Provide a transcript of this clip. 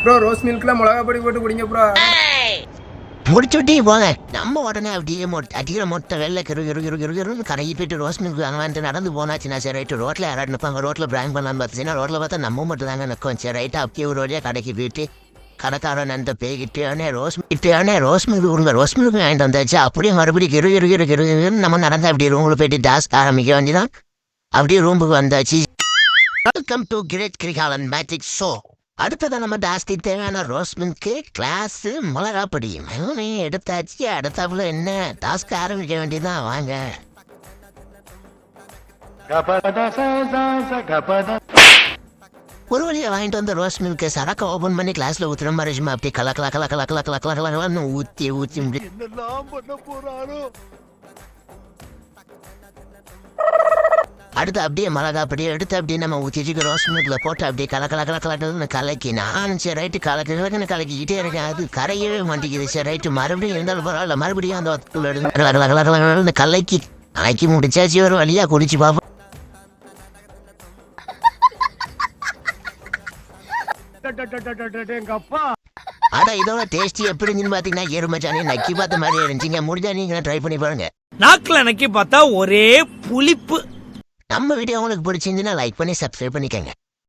Bro rose மில்க்ல மிளகா பொடி போட்டு குடிங்க ப்ரோ. முடிச்சுட்டே போங்க. நம்ம உடனே அப்படியே அடிக்கிற மொட்டை வெள்ளை கிரு கரையை போயிட்டு ரோஸ் மில்க் வாங்கலான்ட்டு நடந்து போனாச்சுன்னா சரி ரைட்டு ரோட்டில் யாராவது நிற்பாங்க. ரோட்டில் பிராங்க் பண்ணலான்னு பார்த்துச்சுன்னா ரோட்டில் பார்த்தா நம்ம மட்டும் தாங்க நிற்கும். சரி ரைட்டாக அப்படியே ஒரு வழியாக கடைக்கு போயிட்டு கடைக்காரன் அந்த பேய்கிட்டே ரோஸ் மில்க் கொடுங்க. ரோஸ் மில்க் வாங்கிட்டு வந்தாச்சு. அப்படியே மறுபடியும் கிருன்னு நம்ம நடந்து அப்படியே ரூமில் போயிட்டு டாஸ்க் ஆரம்பிக்க வேண்டியதான். அப்படியே ரூமுக்கு வந்தாச்சு. Welcome to great Kirikalan magic show. அடுத்ததான் நம்ம ஜாஸ்தி தேவையான ரோஸ் மில்க்கு கிளாஸு மிளகா பொடி எடுத்தாச்சு. அடுத்தாப்புல என்ன டாஸ்க் ஆரம்பிக்க வேண்டியதான் வாங்க. ஒரு வழியை வாங்கிட்டு வந்த ரோஸ் மில்க்கு சரக்கு ஓபன் பண்ணி கிளாஸ்ல ஊத்துற மாதிரி சும்மா அப்படியே கலக்கலன்னு ஊத்தி அடுத்து அப்படியே மிளகா அப்படியே எடுத்து அப்படியே நம்ம ஊற்றிட்டு ரோஸ் மில்க்ல போட்டு அப்படியே கலக்கலன்னு கலக்கி நான் சரி ரைட்டு கலக்கிக்கிட்டே இருக்கேன். அது கரையவே மாட்டேங்குது. சரி ரைட்டு மறுபடியும் இருந்தாலும் பரவாயில்ல, மறுபடியும் அந்த கலக்கி முடிச்சாச்சு. ஒரு வழியா குடிச்சு பார்ப்போம். ஆனா இதோட டேஸ்ட் எப்படி இருந்துன்னு பாத்தீங்கன்னா எருமைச்சானே நக்கி பார்த்த மாதிரி இருந்துச்சுங்க. முடிஞ்சா நீங்க ட்ரை பண்ணி பாருங்க. நாக்குல நக்கி பார்த்தா ஒரே புளிப்பு. நம்ம வீடியோ உங்களுக்கு பிடிச்சிருந்துன்னா லைக் பண்ணி சப்ஸ்கிரைப் பண்ணிக்கங்க.